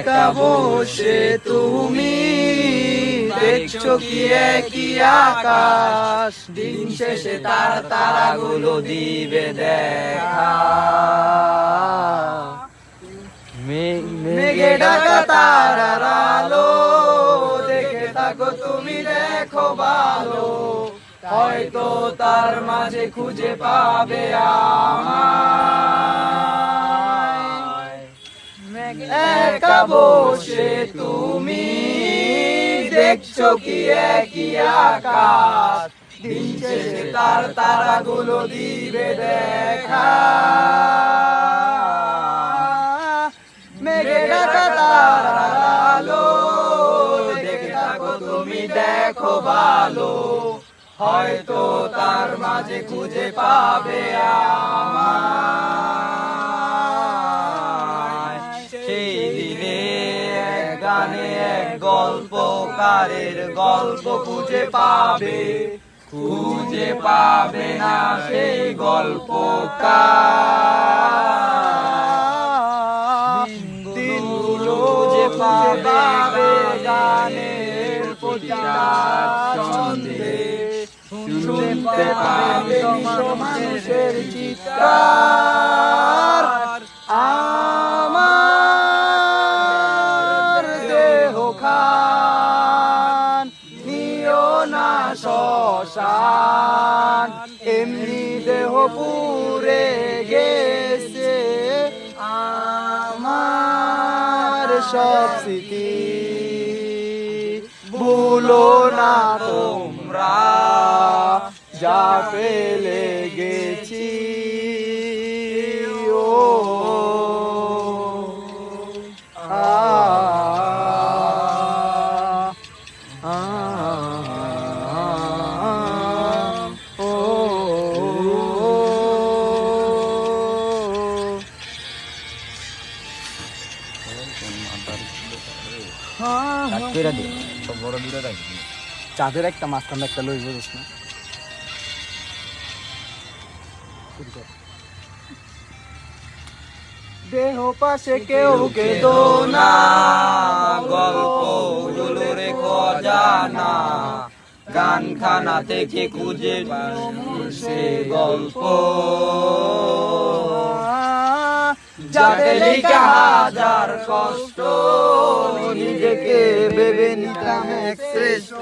একা বসে তুমি দেখছো কি একই আকাশ, দিন শেষে তার তারাগুলো দিবে দেখা। মেঘে ঢাকা তারার আলো দেখে থাকো তুমি, দেখো ভালো, হয়তো তার মাঝে খুঁজে পাবে আমায়। একা বসে তুমি দেখছো কি একই আকাশ, দিন শেষে তার তারাগুলো দিবে দেখা। মেঘে ঢাকা তারার আলো দেখে থাকো তুমি, দেখো ভালো, হয়তো তার মাঝে খুঁজে পাবে আমায়। সেই দিনে এক গানে এক গল্পকারের গল্প খুঁজে পাবে না সেই গল্পকার। দিনগুলো যে পাবে গানের প্রতিটা ছন্দে, শুনতে পাবে মানুষের চিৎকার। আমার দেহ খান নিও না শ্মশান, এমনি দেহ পুড়ে গেছে আমার সব স্মৃতি। ভুলো না তোমরা যা ফেলে গেছি, ও চাঁদের একটা মাঝখানে একটা লই বুঝিস না। দেহ পাশে কেউ কেঁদো না, গল্পগুলো রেখো জানা, গানখানা থেকে খুঁজে সে গল্প, যাদের লেখা হাজার কষ্ট, নিজেকে ভেবে নিতাম এক শ্রেষ্ঠ,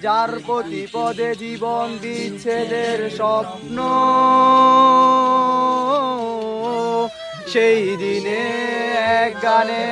যার প্রতি পদে জীবন বিচ্ছেদের স্বপ্ন। সেই দিনে এক গানে